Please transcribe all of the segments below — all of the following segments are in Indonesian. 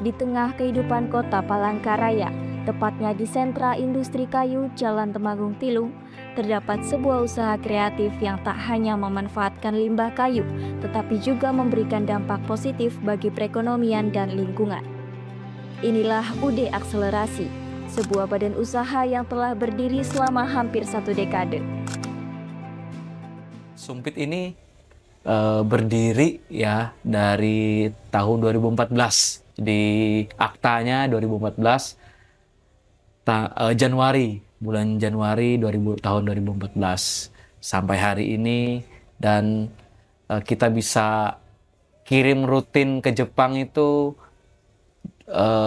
Di tengah kehidupan kota Palangkaraya, tepatnya di sentra industri kayu Jalan Temanggung Tilung, terdapat sebuah usaha kreatif yang tak hanya memanfaatkan limbah kayu, tetapi juga memberikan dampak positif bagi perekonomian dan lingkungan. Inilah UD Akselerasi, sebuah badan usaha yang telah berdiri selama hampir 1 dekade. Sumpit ini berdiri ya dari tahun 2014. Di aktanya 2014 bulan Januari tahun 2014 sampai hari ini, dan kita bisa kirim rutin ke Jepang itu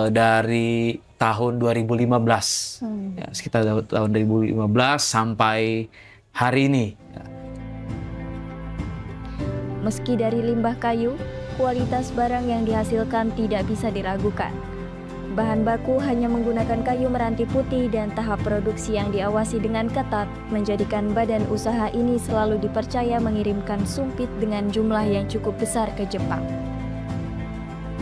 dari tahun 2015. Ya, sekitar tahun 2015 sampai hari ini. Meski dari limbah kayu, kualitas barang yang dihasilkan tidak bisa diragukan. Bahan baku hanya menggunakan kayu meranti putih dan tahap produksi yang diawasi dengan ketat menjadikan badan usaha ini selalu dipercaya mengirimkan sumpit dengan jumlah yang cukup besar ke Jepang.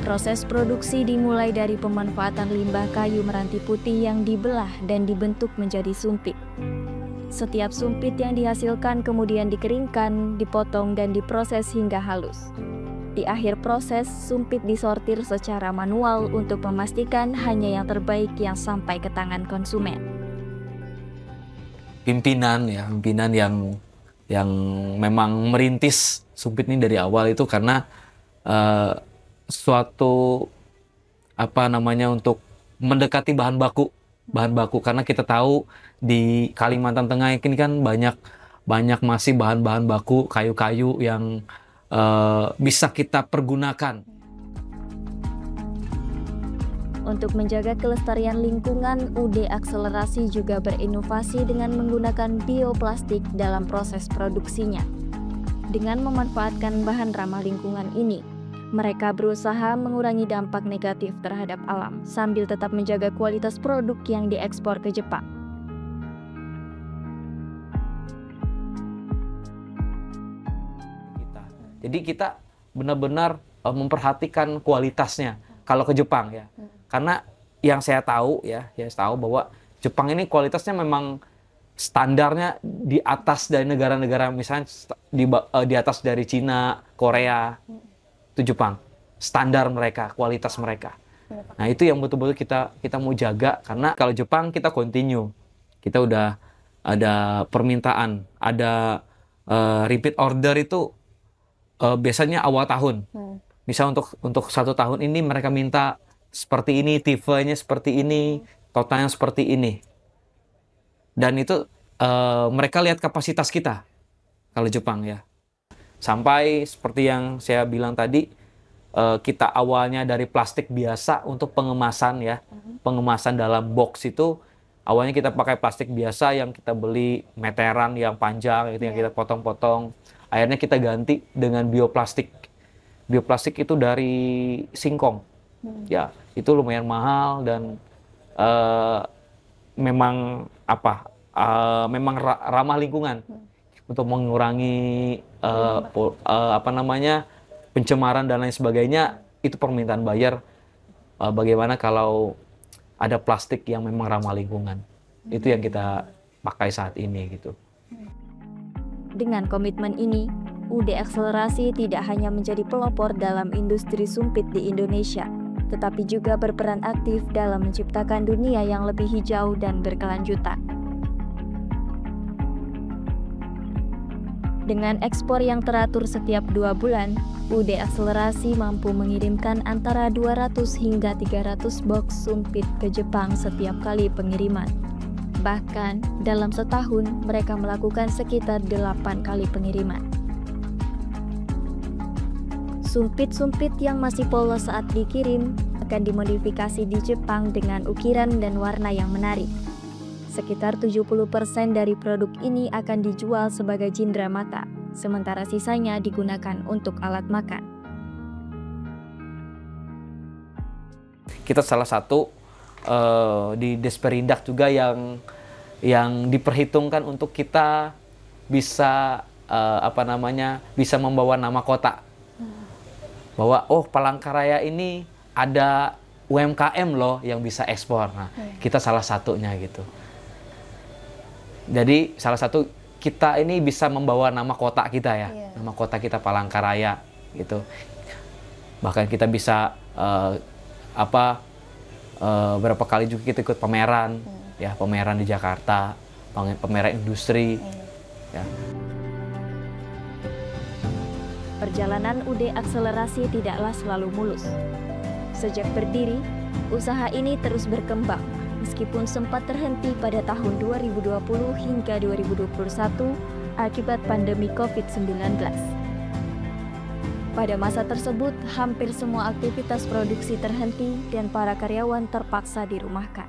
Proses produksi dimulai dari pemanfaatan limbah kayu meranti putih yang dibelah dan dibentuk menjadi sumpit. Setiap sumpit yang dihasilkan kemudian dikeringkan, dipotong, dan diproses hingga halus. Di akhir proses, sumpit disortir secara manual untuk memastikan hanya yang terbaik yang sampai ke tangan konsumen. Pimpinan yang memang merintis sumpit ini dari awal itu karena untuk mendekati bahan baku karena kita tahu di Kalimantan Tengah ini kan banyak masih bahan-bahan baku kayu-kayu yang bisa kita pergunakan. Untuk menjaga kelestarian lingkungan, UD Akselerasi juga berinovasi dengan menggunakan bioplastik dalam proses produksinya. Dengan memanfaatkan bahan ramah lingkungan ini, mereka berusaha mengurangi dampak negatif terhadap alam sambil tetap menjaga kualitas produk yang diekspor ke Jepang. Jadi kita benar-benar memperhatikan kualitasnya kalau ke Jepang ya. Karena yang saya tahu bahwa Jepang ini kualitasnya memang standarnya di atas dari negara-negara, misalnya di atas dari Cina, Korea. Itu Jepang, standar mereka, kualitas mereka. Nah itu yang betul-betul kita mau jaga, karena kalau Jepang kita continue, kita udah ada permintaan, ada repeat order itu biasanya awal tahun. Misal untuk 1 tahun ini mereka minta seperti ini, tipenya seperti ini, totalnya seperti ini. Dan itu mereka lihat kapasitas kita kalau Jepang ya. Sampai seperti yang saya bilang tadi, kita awalnya dari plastik biasa untuk pengemasan ya. Pengemasan dalam box itu awalnya kita pakai plastik biasa yang kita beli meteran yang panjang itu yang kita potong-potong. Akhirnya kita ganti dengan bioplastik. Bioplastik itu dari singkong. Ya, itu lumayan mahal dan memang ramah lingkungan. Untuk mengurangi pencemaran dan lain sebagainya, itu permintaan buyer. Bagaimana kalau ada plastik yang memang ramah lingkungan? Itu yang kita pakai saat ini gitu. Dengan komitmen ini, UD Akselerasi tidak hanya menjadi pelopor dalam industri sumpit di Indonesia, tetapi juga berperan aktif dalam menciptakan dunia yang lebih hijau dan berkelanjutan. Dengan ekspor yang teratur setiap 2 bulan, UD Akselerasi mampu mengirimkan antara 200 hingga 300 box sumpit ke Jepang setiap kali pengiriman. Bahkan, dalam setahun mereka melakukan sekitar 8 kali pengiriman. Sumpit-sumpit yang masih polos saat dikirim akan dimodifikasi di Jepang dengan ukiran dan warna yang menarik. Sekitar 70% dari produk ini akan dijual sebagai cindera mata, sementara sisanya digunakan untuk alat makan. Kita salah satu di Desperindak juga yang diperhitungkan untuk kita bisa bisa membawa nama kota. Bahwa Palangkaraya ini ada UMKM loh yang bisa ekspor. Nah, kita salah satunya gitu. Jadi salah satu kita ini bisa membawa nama kota kita ya, nama kota kita Palangkaraya gitu. Bahkan kita bisa berapa kali juga kita ikut pameran, ya pameran di Jakarta, pameran industri. Ya. Perjalanan UD Akselerasi tidaklah selalu mulus. Sejak berdiri, usaha ini terus berkembang, meskipun sempat terhenti pada tahun 2020 hingga 2021 akibat pandemi COVID-19. Pada masa tersebut, hampir semua aktivitas produksi terhenti dan para karyawan terpaksa dirumahkan.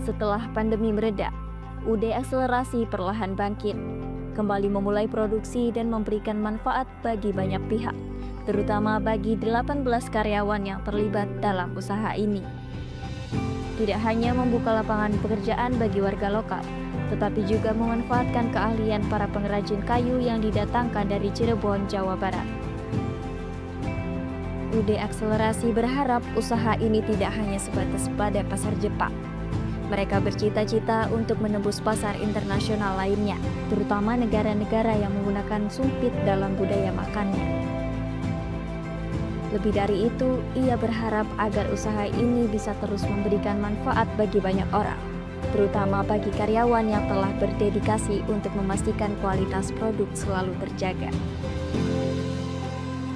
Setelah pandemi mereda, UD Akselerasi perlahan bangkit, kembali memulai produksi dan memberikan manfaat bagi banyak pihak, terutama bagi 18 karyawan yang terlibat dalam usaha ini. Tidak hanya membuka lapangan pekerjaan bagi warga lokal, tetapi juga memanfaatkan keahlian para pengrajin kayu yang didatangkan dari Cirebon, Jawa Barat. UD Akselerasi berharap usaha ini tidak hanya sebatas pada pasar Jepang. Mereka bercita-cita untuk menembus pasar internasional lainnya, terutama negara-negara yang menggunakan sumpit dalam budaya makannya. Lebih dari itu, ia berharap agar usaha ini bisa terus memberikan manfaat bagi banyak orang, terutama bagi karyawan yang telah berdedikasi untuk memastikan kualitas produk selalu terjaga.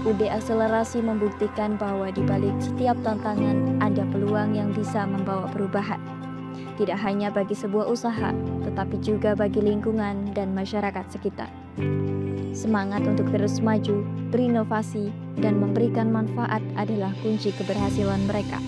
UD Akselerasi membuktikan bahwa di balik setiap tantangan ada peluang yang bisa membawa perubahan. Tidak hanya bagi sebuah usaha, tetapi juga bagi lingkungan dan masyarakat sekitar. Semangat untuk terus maju, berinovasi, dan memberikan manfaat adalah kunci keberhasilan mereka.